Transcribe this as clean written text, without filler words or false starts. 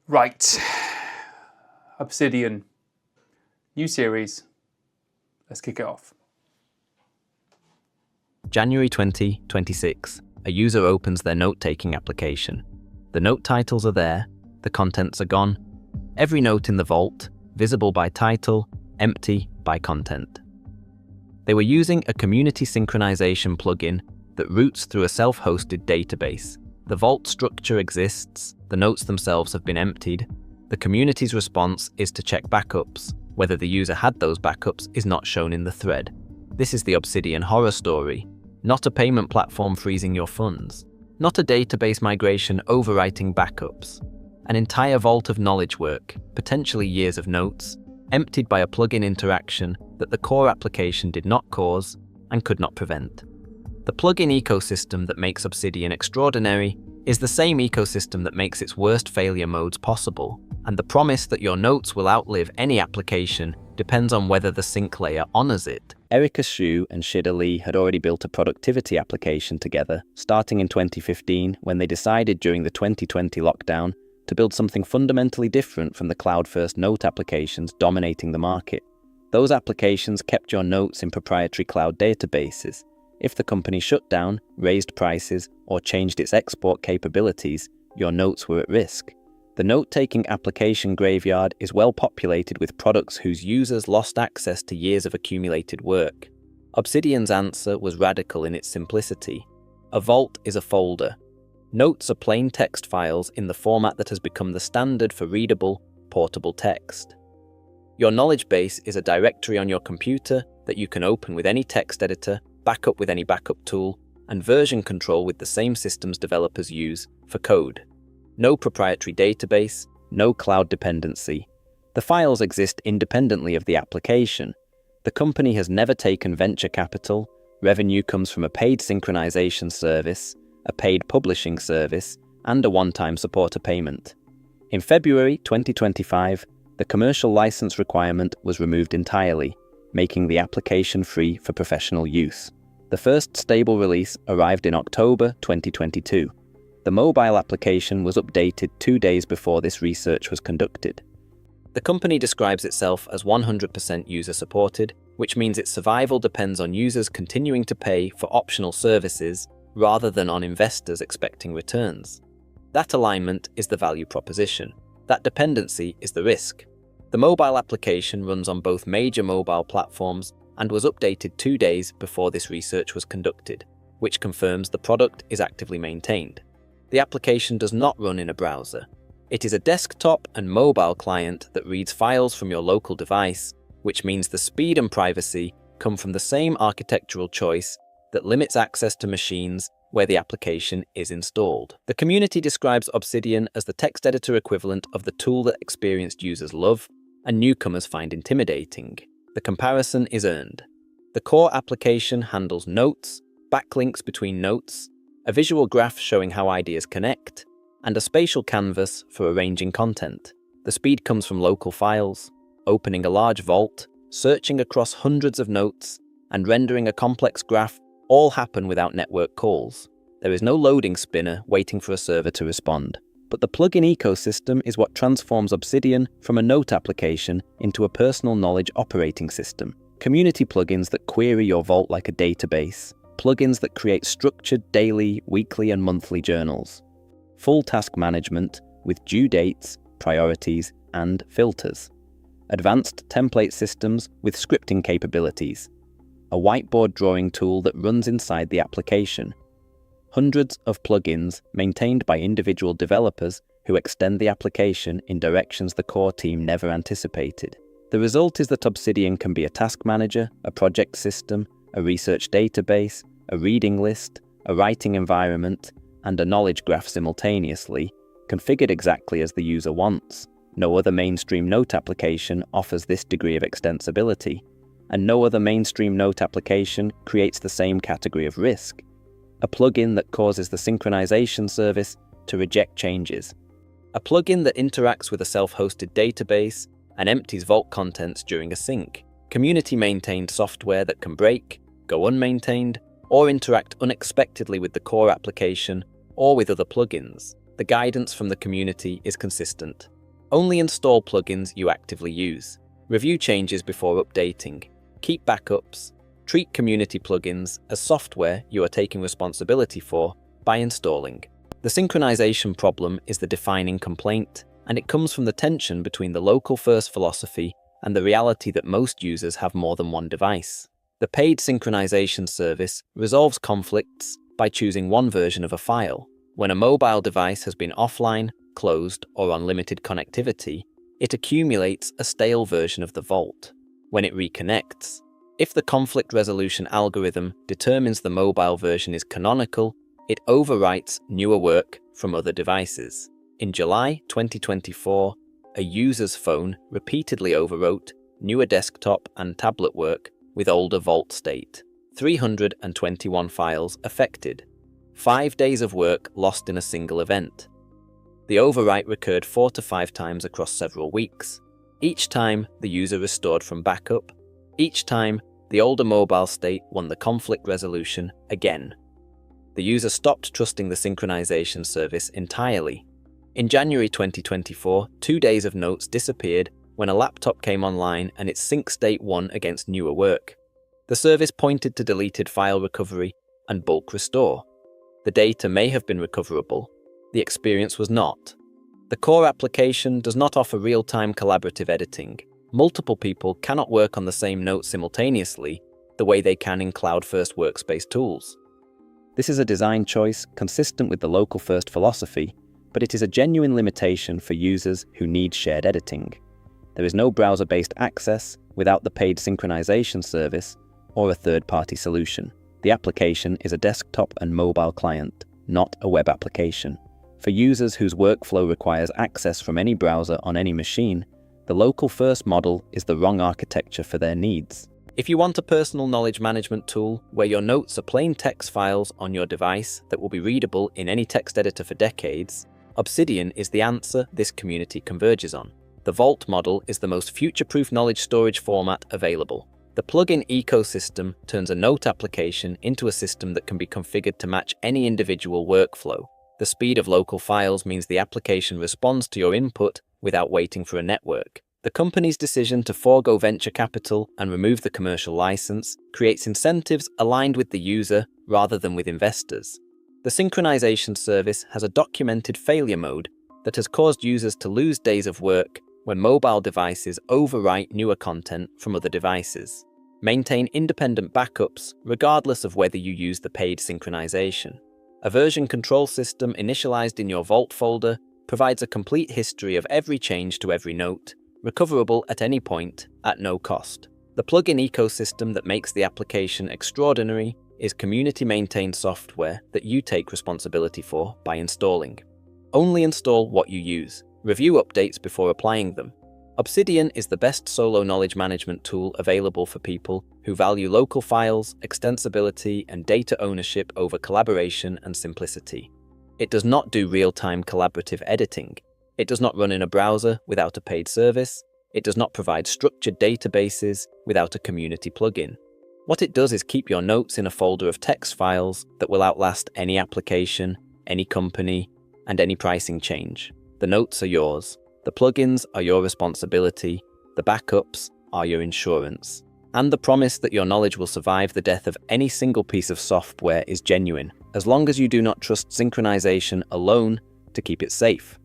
Right. Obsidian. New series. Let's kick it off. January 2026. A user opens their note-taking application. The note titles are there, the contents are gone. Every note in the vault, visible by title, empty by content. They were using a community synchronization plugin that routes through a self-hosted database. The vault structure exists, the notes themselves have been emptied. The community's response is to check backups. Whether the user had those backups is not shown in the thread. This is the Obsidian horror story. Not a payment platform freezing your funds. Not a database migration overwriting backups. An entire vault of knowledge work, potentially years of notes, emptied by a plugin interaction that the core application did not cause and could not prevent. The plugin ecosystem that makes Obsidian extraordinary is the same ecosystem that makes its worst failure modes possible, and the promise that your notes will outlive any application depends on whether the sync layer honors it. Erica Xu and Shida Lee had already built a productivity application together, starting in 2015 when they decided during the 2020 lockdown to build something fundamentally different from the cloud-first note applications dominating the market. Those applications kept your notes in proprietary cloud databases. If the company shut down, raised prices, or changed its export capabilities, your notes were at risk. The note-taking application graveyard is well populated with products whose users lost access to years of accumulated work. Obsidian's answer was radical in its simplicity. A vault is a folder. Notes are plain text files in the format that has become the standard for readable, portable text. Your knowledge base is a directory on your computer that you can open with any text editor, backup with any backup tool, and version control with the same systems developers use for code. No proprietary database, no cloud dependency. The files exist independently of the application. The company has never taken venture capital. Revenue comes from a paid synchronization service, a paid publishing service, and a one-time supporter payment. In February 2025, the commercial license requirement was removed entirely, making the application free for professional use. The first stable release arrived in October 2022. The mobile application was updated 2 days before this research was conducted. The company describes itself as 100% user-supported, which means its survival depends on users continuing to pay for optional services rather than on investors expecting returns. That alignment is the value proposition. That dependency is the risk. The mobile application runs on both major mobile platforms and was updated 2 days before this research was conducted, which confirms the product is actively maintained. The application does not run in a browser. It is a desktop and mobile client that reads files from your local device, which means the speed and privacy come from the same architectural choice that limits access to machines where the application is installed. The community describes Obsidian as the text editor equivalent of the tool that experienced users love and newcomers find intimidating. The comparison is earned. The core application handles notes, backlinks between notes, a visual graph showing how ideas connect, and a spatial canvas for arranging content. The speed comes from local files, opening a large vault, searching across hundreds of notes, and rendering a complex graph all happen without network calls. There is no loading spinner waiting for a server to respond. But the plugin ecosystem is what transforms Obsidian from a note application into a personal knowledge operating system. Community plugins that query your vault like a database. Plugins that create structured daily, weekly, and monthly journals. Full task management with due dates, priorities, and filters. Advanced template systems with scripting capabilities. A whiteboard drawing tool that runs inside the application. Hundreds of plugins maintained by individual developers who extend the application in directions the core team never anticipated. The result is that Obsidian can be a task manager, a project system, a research database, a reading list, a writing environment, and a knowledge graph simultaneously, configured exactly as the user wants. No other mainstream note application offers this degree of extensibility, and no other mainstream note application creates the same category of risk. A plugin that causes the synchronization service to reject changes. A plugin that interacts with a self-hosted database and empties vault contents during a sync. Community-maintained software that can break, go unmaintained, or interact unexpectedly with the core application or with other plugins. The guidance from the community is consistent. Only install plugins you actively use. Review changes before updating. Keep backups. Treat community plugins as software you are taking responsibility for by installing. The synchronization problem is the defining complaint, and it comes from the tension between the local-first philosophy and the reality that most users have more than one device. The paid synchronization service resolves conflicts by choosing one version of a file. When a mobile device has been offline, closed, or on limited connectivity, it accumulates a stale version of the vault. When it reconnects, if the conflict resolution algorithm determines the mobile version is canonical, it overwrites newer work from other devices. In July 2024, a user's phone repeatedly overwrote newer desktop and tablet work with older vault state. 321 files affected. 5 days of work lost in a single event. The overwrite recurred 4 to 5 times across several weeks. Each time, the user restored from backup. Each time, the older mobile state won the conflict resolution again. The user stopped trusting the synchronization service entirely. In January 2024, 2 days of notes disappeared when a laptop came online and its sync state won against newer work. The service pointed to deleted file recovery and bulk restore. The data may have been recoverable. The experience was not. The core application does not offer real-time collaborative editing. Multiple people cannot work on the same note simultaneously the way they can in cloud-first workspace tools. This is a design choice consistent with the local-first philosophy, but it is a genuine limitation for users who need shared editing. There is no browser-based access without the paid synchronization service or a third-party solution. The application is a desktop and mobile client, not a web application. For users whose workflow requires access from any browser on any machine, the local-first model is the wrong architecture for their needs. If you want a personal knowledge management tool where your notes are plain text files on your device that will be readable in any text editor for decades, Obsidian is the answer this community converges on. The Vault model is the most future-proof knowledge storage format available. The plugin ecosystem turns a note application into a system that can be configured to match any individual workflow. The speed of local files means the application responds to your input without waiting for a network. The company's decision to forego venture capital and remove the commercial license creates incentives aligned with the user rather than with investors. The synchronization service has a documented failure mode that has caused users to lose days of work when mobile devices overwrite newer content from other devices. Maintain independent backups regardless of whether you use the paid synchronization. A version control system initialized in your Vault folder provides a complete history of every change to every note, recoverable at any point at no cost. The plugin ecosystem that makes the application extraordinary is community-maintained software that you take responsibility for by installing. Only install what you use. Review updates before applying them. Obsidian is the best solo knowledge management tool available for people who value local files, extensibility, and data ownership over collaboration and simplicity. It does not do real-time collaborative editing. It does not run in a browser without a paid service. It does not provide structured databases without a community plugin. What it does is keep your notes in a folder of text files that will outlast any application, any company, and any pricing change. The notes are yours. The plugins are your responsibility. The backups are your insurance. And the promise that your knowledge will survive the death of any single piece of software is genuine, as long as you do not trust synchronization alone to keep it safe.